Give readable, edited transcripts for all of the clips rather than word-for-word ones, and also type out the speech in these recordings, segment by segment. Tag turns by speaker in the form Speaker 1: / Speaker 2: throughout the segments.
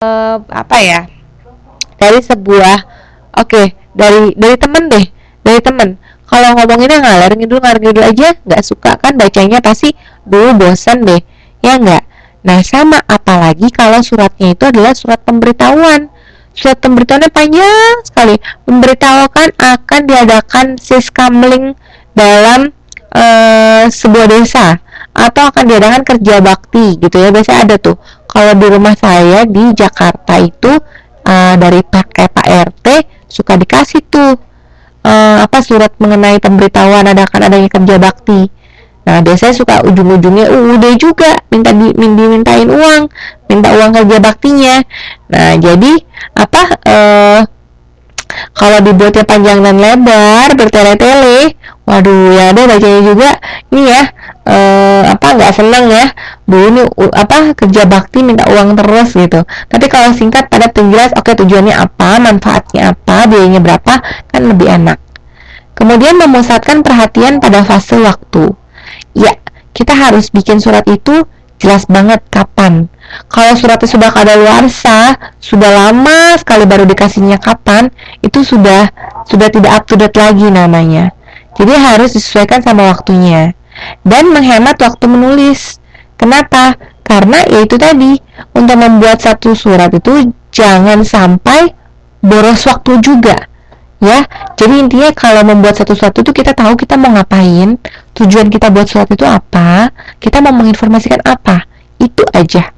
Speaker 1: apa ya, dari sebuah, oke, dari temen deh, dari temen. Kalau ngomonginnya ngalor ngidul aja, nggak suka kan bacanya, pasti dulu bosan deh, ya nggak. Nah sama, apalagi kalau suratnya itu adalah surat pemberitahuan. Surat pemberitahuannya panjang sekali, memberitahukan akan diadakan siskamling dalam sebuah desa, atau akan diadakan kerja bakti gitu ya. Biasanya ada tuh kalau di rumah saya di Jakarta itu, dari Pak RT suka dikasih tuh apa, surat mengenai pemberitahuan adanya kerja bakti. Nah biasanya suka ujung-ujungnya udah juga dimintain uang, minta uang kerja baktinya. Nah jadi apa, kalau dibuatnya panjang dan lebar bertele-tele, waduh ya ada bacanya juga ini ya, apa, nggak seneng ya, bu ini apa, kerja bakti minta uang terus gitu. Tapi kalau singkat padat dan jelas, oke, tujuannya apa, manfaatnya apa, biayanya berapa, kan lebih enak. Kemudian memusatkan perhatian pada fase waktu. Ya, kita harus bikin surat itu jelas banget kapan. Kalau suratnya sudah kadaluarsa, sudah lama sekali baru dikasihnya kapan, itu sudah tidak up to date lagi namanya. Jadi harus disesuaikan sama waktunya. Dan menghemat waktu menulis. Kenapa? Karena yaitu tadi, untuk membuat satu surat itu jangan sampai boros waktu juga. Ya, jadi intinya kalau membuat satu surat itu kita tahu kita mau ngapain, tujuan kita buat surat itu apa, kita mau menginformasikan apa, itu aja.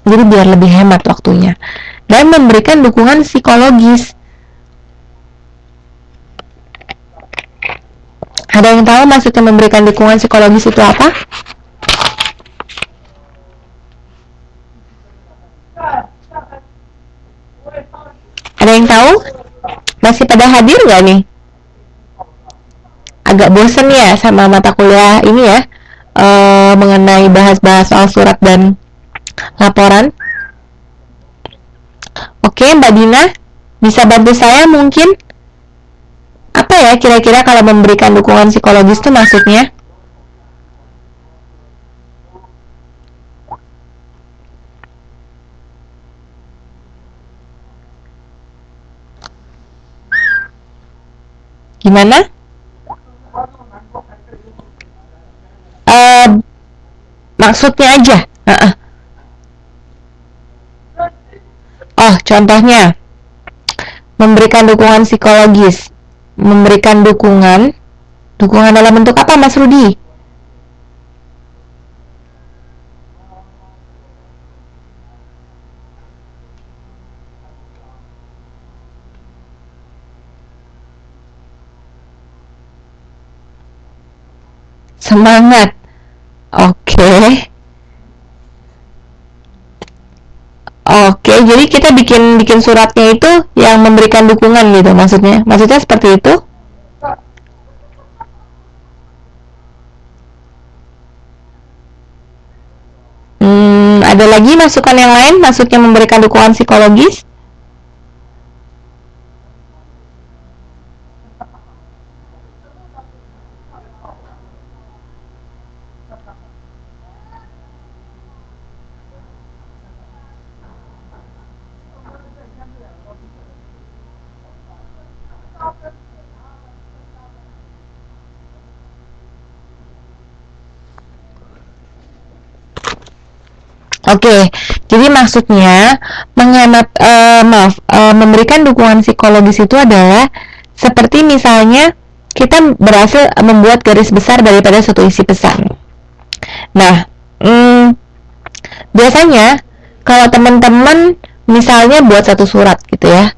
Speaker 1: Jadi biar lebih hemat waktunya. Dan memberikan dukungan psikologis. Ada yang tahu maksudnya memberikan dukungan psikologis itu apa? Ada yang tahu? Masih pada hadir nggak nih? Agak bosen ya sama mata kuliah ini ya, mengenai bahas-bahas soal surat dan laporan. Oke, Mbak Dina, bisa bantu saya mungkin? Apa ya kira-kira kalau memberikan dukungan psikologis itu maksudnya? Gimana? Eh, Maksudnya aja. Oh, contohnya memberikan dukungan psikologis, memberikan dukungan dalam bentuk apa, Mas Rudi? Semangat. Oke. Oke, jadi kita bikin bikin suratnya itu yang memberikan dukungan gitu maksudnya. Maksudnya seperti itu? Ada lagi masukan yang lain maksudnya memberikan dukungan psikologis? Oke, jadi maksudnya menghemat, memberikan dukungan psikologis itu adalah seperti misalnya kita berhasil membuat garis besar daripada suatu isi pesan. Nah, biasanya kalau teman-teman misalnya buat satu surat gitu ya,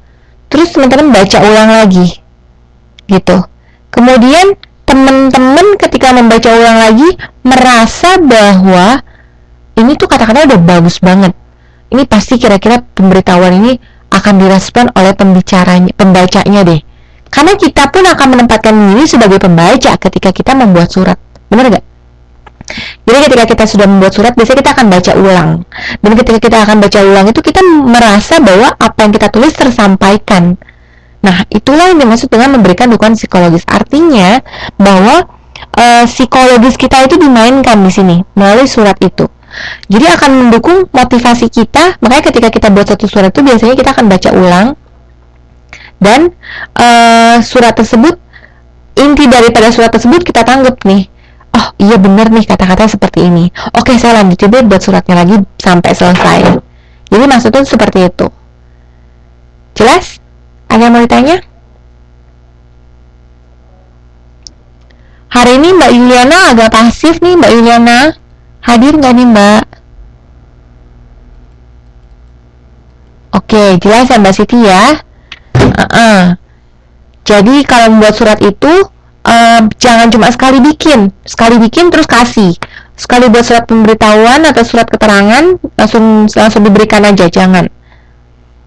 Speaker 1: terus teman-teman baca ulang lagi gitu. Kemudian teman-teman ketika membaca ulang lagi merasa bahwa ini tuh kata-kata udah bagus banget. Ini pasti kira-kira pemberitahuan ini akan direspon oleh pembacanya deh. Karena kita pun akan menempatkan diri sebagai pembaca ketika kita membuat surat. Benar gak? Jadi ketika kita sudah membuat surat, biasanya kita akan baca ulang. Dan ketika kita akan baca ulang itu kita merasa bahwa apa yang kita tulis tersampaikan. Nah, itulah yang dimaksud dengan memberikan dukungan psikologis. Artinya bahwa psikologis kita itu dimainkan di sini melalui surat itu. Jadi akan mendukung motivasi kita. Makanya ketika kita buat satu surat itu biasanya kita akan baca ulang, dan surat tersebut, inti daripada surat tersebut kita tanggap nih, oh iya bener nih kata-kata seperti ini, oke saya lanjut coba buat suratnya lagi sampai selesai. Jadi maksudnya seperti itu. Jelas? Ada yang mau ditanya? Hari ini Mbak Yuliana agak pasif nih. Mbak Yuliana hadir nggak nih Mbak? Oke, jelas ya Mbak Siti ya. Jadi kalau membuat surat itu jangan cuma sekali bikin terus kasih. Sekali buat surat pemberitahuan atau surat keterangan langsung diberikan aja, jangan.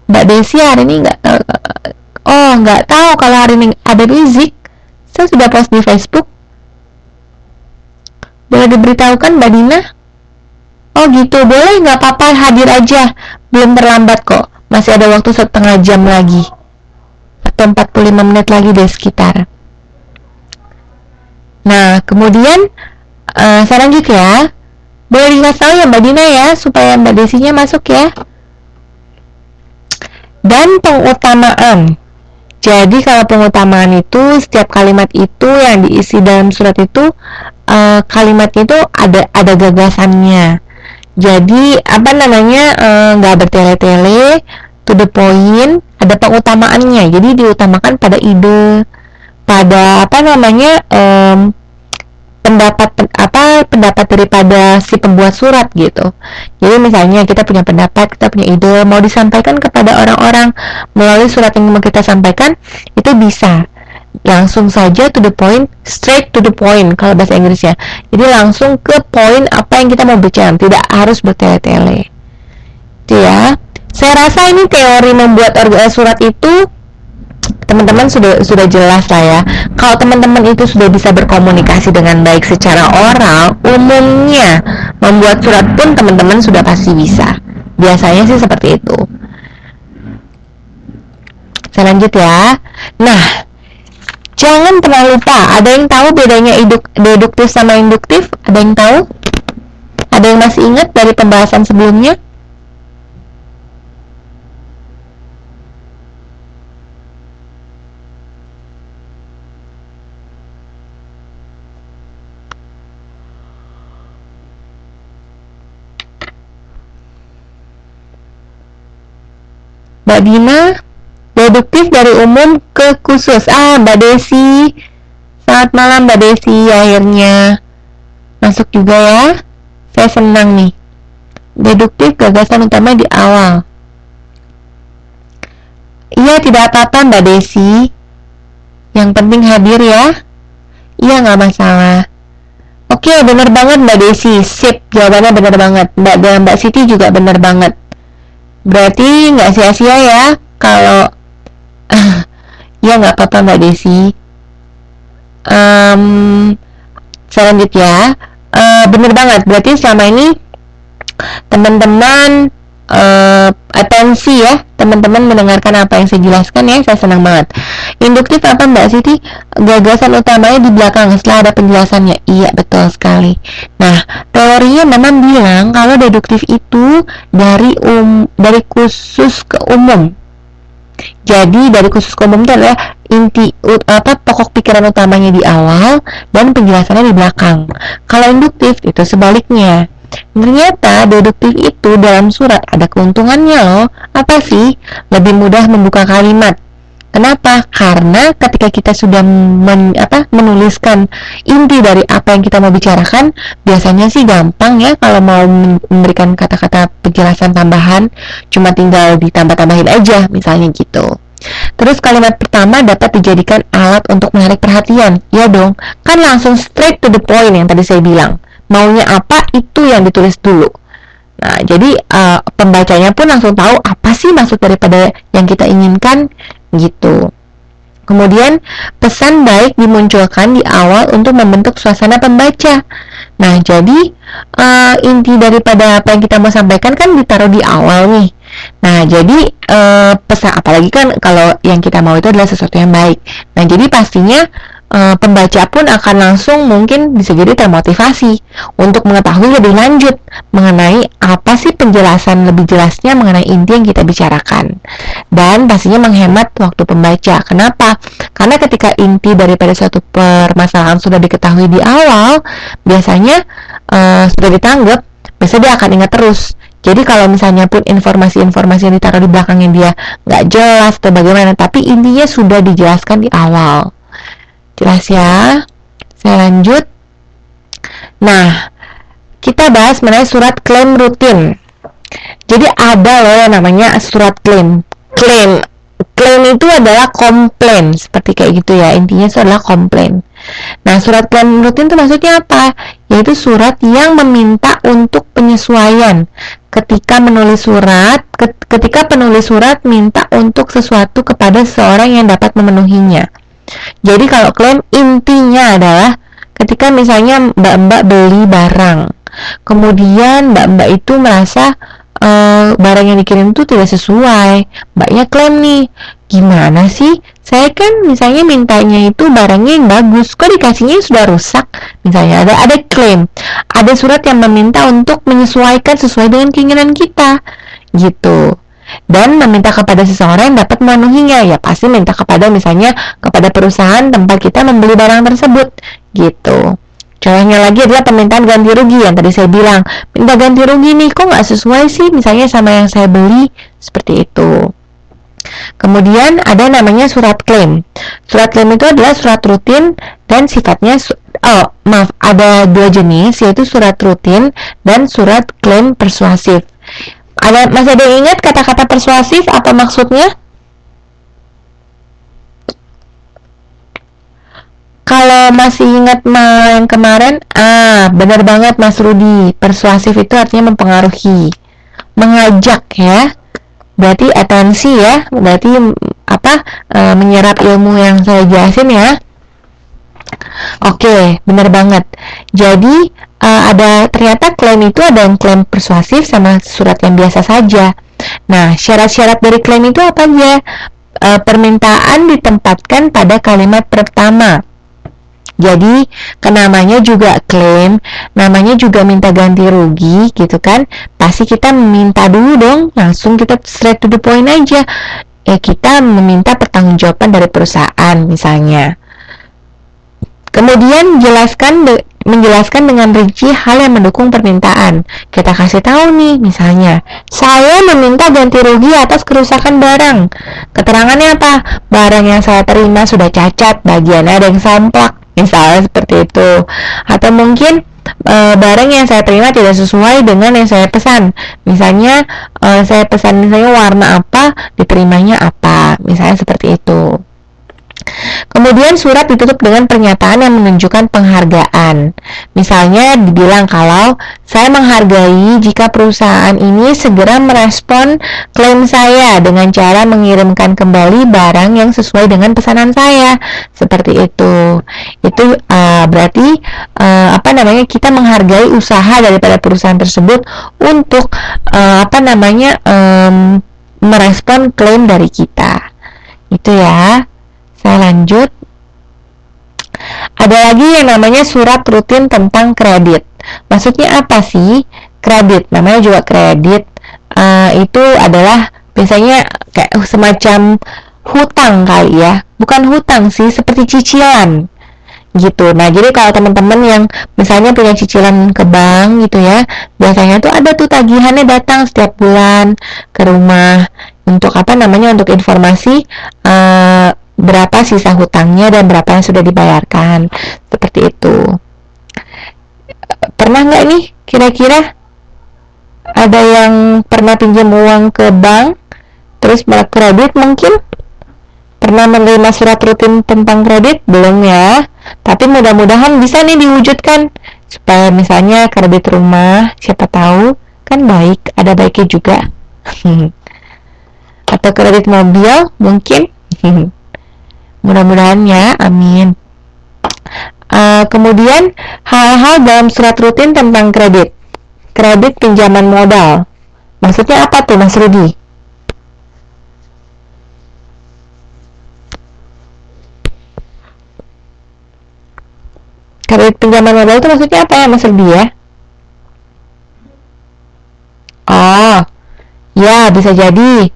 Speaker 1: Mbak Desi hari ini nggak tahu kalau hari ini ada music. Saya sudah post di Facebook. Boleh diberitahukan Mbak Dina? Oh gitu, boleh, nggak apa-apa, hadir aja, belum terlambat kok, masih ada waktu setengah jam lagi atau 45 menit lagi deh sekitar. Nah kemudian saya lanjut ya. Boleh dikasih tahu ya Mbak Dina ya, supaya Mbak Desinya masuk ya. Dan pengutamaan. Jadi kalau pengutamaan itu, setiap kalimat itu yang diisi dalam surat itu, kalimatnya itu ada gagasannya. Jadi nggak bertele-tele, to the point, ada pengutamaannya. Jadi diutamakan pada ide, pada pendapat daripada si pembuat surat gitu. Jadi misalnya kita punya pendapat, kita punya ide, mau disampaikan kepada orang-orang melalui surat yang mau kita sampaikan, itu bisa langsung saja to the point, straight to the point kalau bahasa Inggrisnya. Jadi langsung ke poin apa yang kita mau bicara, tidak harus bertele-tele. Itu ya. Saya rasa ini teori membuat surat itu teman-teman sudah jelas lah ya. Kalau teman-teman itu sudah bisa berkomunikasi dengan baik secara oral, umumnya membuat surat pun teman-teman sudah pasti bisa. Biasanya sih seperti itu. Saya lanjut ya. Nah, jangan pernah lupa, ada yang tahu bedanya deduktif sama induktif? Ada yang tahu? Ada yang masih ingat dari pembahasan sebelumnya? Mbak Dina, deduktif dari umum ke khusus. Mbak Desi, selamat malam Mbak Desi, akhirnya masuk juga ya. Saya senang nih. Deduktif gagasan utama di awal. Iya, tidak apa-apa Mbak Desi, yang penting hadir ya. Iya, nggak masalah. Oke, bener banget Mbak Desi, sip, jawabannya bener banget. Mbak Siti juga bener banget. Berarti nggak sia-sia ya kalau ya nggak apa-apa Mbak Desi. Saya lanjut ya. Bener banget, berarti selama ini teman-teman atensi ya, teman-teman mendengarkan apa yang saya jelaskan ya, saya senang banget. Induktif apa Mbak Siti? Gagasan utamanya di belakang setelah ada penjelasannya. Iya, betul sekali. Nah, teorinya memang bilang kalau deduktif itu dari khusus ke umum. Jadi dari khusus ke umum itu adalah pokok pikiran utamanya di awal dan penjelasannya di belakang. Kalau induktif itu sebaliknya. Ternyata deduktif itu dalam surat ada keuntungannya loh. Apa sih? Lebih mudah membuka kalimat. Kenapa? Karena ketika kita sudah menuliskan inti dari apa yang kita mau bicarakan, biasanya sih gampang ya kalau mau memberikan kata-kata penjelasan tambahan, cuma tinggal ditambah-tambahin aja, misalnya gitu. Terus kalimat pertama dapat dijadikan alat untuk menarik perhatian. Ya dong, kan langsung straight to the point yang tadi saya bilang. Maunya apa, itu yang ditulis dulu. Nah, jadi pembacanya pun langsung tahu apa sih maksud daripada yang kita inginkan, gitu. Kemudian, pesan baik dimunculkan di awal untuk membentuk suasana pembaca. Nah, jadi inti daripada apa yang kita mau sampaikan kan ditaruh di awal nih. Nah, jadi pesan, apalagi kan kalau yang kita mau itu adalah sesuatu yang baik. Nah, jadi pastinya pembaca pun akan langsung mungkin bisa jadi termotivasi untuk mengetahui lebih lanjut mengenai apa sih penjelasan lebih jelasnya mengenai inti yang kita bicarakan, dan pastinya menghemat waktu pembaca. Kenapa? Karena ketika inti daripada suatu permasalahan sudah diketahui di awal, biasanya sudah ditanggap, biasanya dia akan ingat terus. Jadi kalau misalnya pun informasi-informasi yang ditaruh di belakangnya dia nggak jelas atau bagaimana, tapi intinya sudah dijelaskan di awal. Jelas ya? Saya lanjut. Nah, kita bahas mengenai surat klaim rutin. Jadi ada loh yang namanya surat klaim. Klaim itu adalah komplain, seperti kayak gitu ya. Intinya itu adalah komplain. Nah, surat klaim rutin itu maksudnya apa? Yaitu surat yang meminta untuk penyesuaian. Ketika penulis surat minta untuk sesuatu kepada seseorang yang dapat memenuhinya. Jadi kalau klaim intinya adalah ketika misalnya mbak-mbak beli barang, kemudian mbak-mbak itu merasa barang yang dikirim itu tidak sesuai, mbaknya klaim nih, gimana sih, saya kan misalnya mintanya itu barangnya yang bagus, kok dikasihnya sudah rusak. Misalnya ada klaim, ada surat yang meminta untuk menyesuaikan sesuai dengan keinginan kita gitu, dan meminta kepada seseorang yang dapat memenuhinya. Ya pasti minta kepada misalnya kepada perusahaan tempat kita membeli barang tersebut gitu. Contohnya lagi adalah permintaan ganti rugi yang tadi saya bilang, minta ganti rugi nih, kok nggak sesuai sih misalnya sama yang saya beli, seperti itu. Kemudian ada namanya surat klaim. Surat klaim itu adalah surat rutin dan sifatnya ada dua jenis, yaitu surat rutin dan surat klaim persuasif. Masih ada yang ingat kata-kata persuasif apa maksudnya? Kalau masih ingat yang kemarin, benar banget Mas Rudi. Persuasif itu artinya mempengaruhi, mengajak ya. Berarti atensi ya. Berarti menyerap ilmu yang saya jelasin ya. Oke, benar banget. Jadi ada ternyata klaim itu ada yang klaim persuasif sama surat yang biasa saja. Nah, syarat-syarat dari klaim itu apa aja? Permintaan ditempatkan pada kalimat pertama. Jadi namanya juga klaim, namanya juga minta ganti rugi gitu kan. Pasti kita minta dulu dong, langsung kita straight to the point aja. Kita meminta pertanggungjawaban dari perusahaan misalnya. Kemudian menjelaskan dengan rinci hal yang mendukung permintaan. Kita kasih tahu nih, misalnya, saya meminta ganti rugi atas kerusakan barang. Keterangannya apa? Barang yang saya terima sudah cacat, bagiannya ada yang samplak, misalnya seperti itu. Atau mungkin barang yang saya terima tidak sesuai dengan yang saya pesan. Misalnya saya pesan misalnya warna apa, diterimanya apa, misalnya seperti itu. Kemudian surat ditutup dengan pernyataan yang menunjukkan penghargaan. Misalnya dibilang kalau saya menghargai jika perusahaan ini segera merespon klaim saya dengan cara mengirimkan kembali barang yang sesuai dengan pesanan saya. Seperti itu. Itu berarti kita menghargai usaha daripada perusahaan tersebut untuk merespon klaim dari kita. Itu ya. Saya lanjut. Ada lagi yang namanya surat rutin tentang kredit. Maksudnya apa sih? Kredit, namanya juga kredit. Itu adalah biasanya kayak semacam hutang kali ya. Bukan hutang sih, seperti cicilan gitu. Nah, jadi kalau teman-teman yang misalnya punya cicilan ke bank gitu ya, biasanya tuh ada tuh tagihannya datang setiap bulan ke rumah untuk untuk informasi berapa sisa hutangnya dan berapa yang sudah dibayarkan, seperti itu. Pernah nggak nih kira-kira ada yang pernah pinjam uang ke bank terus malah kredit? Mungkin pernah menerima surat rutin tentang kredit? Belum ya, tapi mudah-mudahan bisa nih diwujudkan supaya misalnya kredit rumah, siapa tahu kan baik, ada baiknya juga. Atau kredit mobil mungkin. Mudah-mudahan ya, amin. Kemudian hal-hal dalam surat rutin tentang kredit pinjaman modal. Maksudnya apa tuh Mas Rudi? Kredit pinjaman modal itu maksudnya apa ya, Mas Rudy ya? Oh, ya bisa jadi.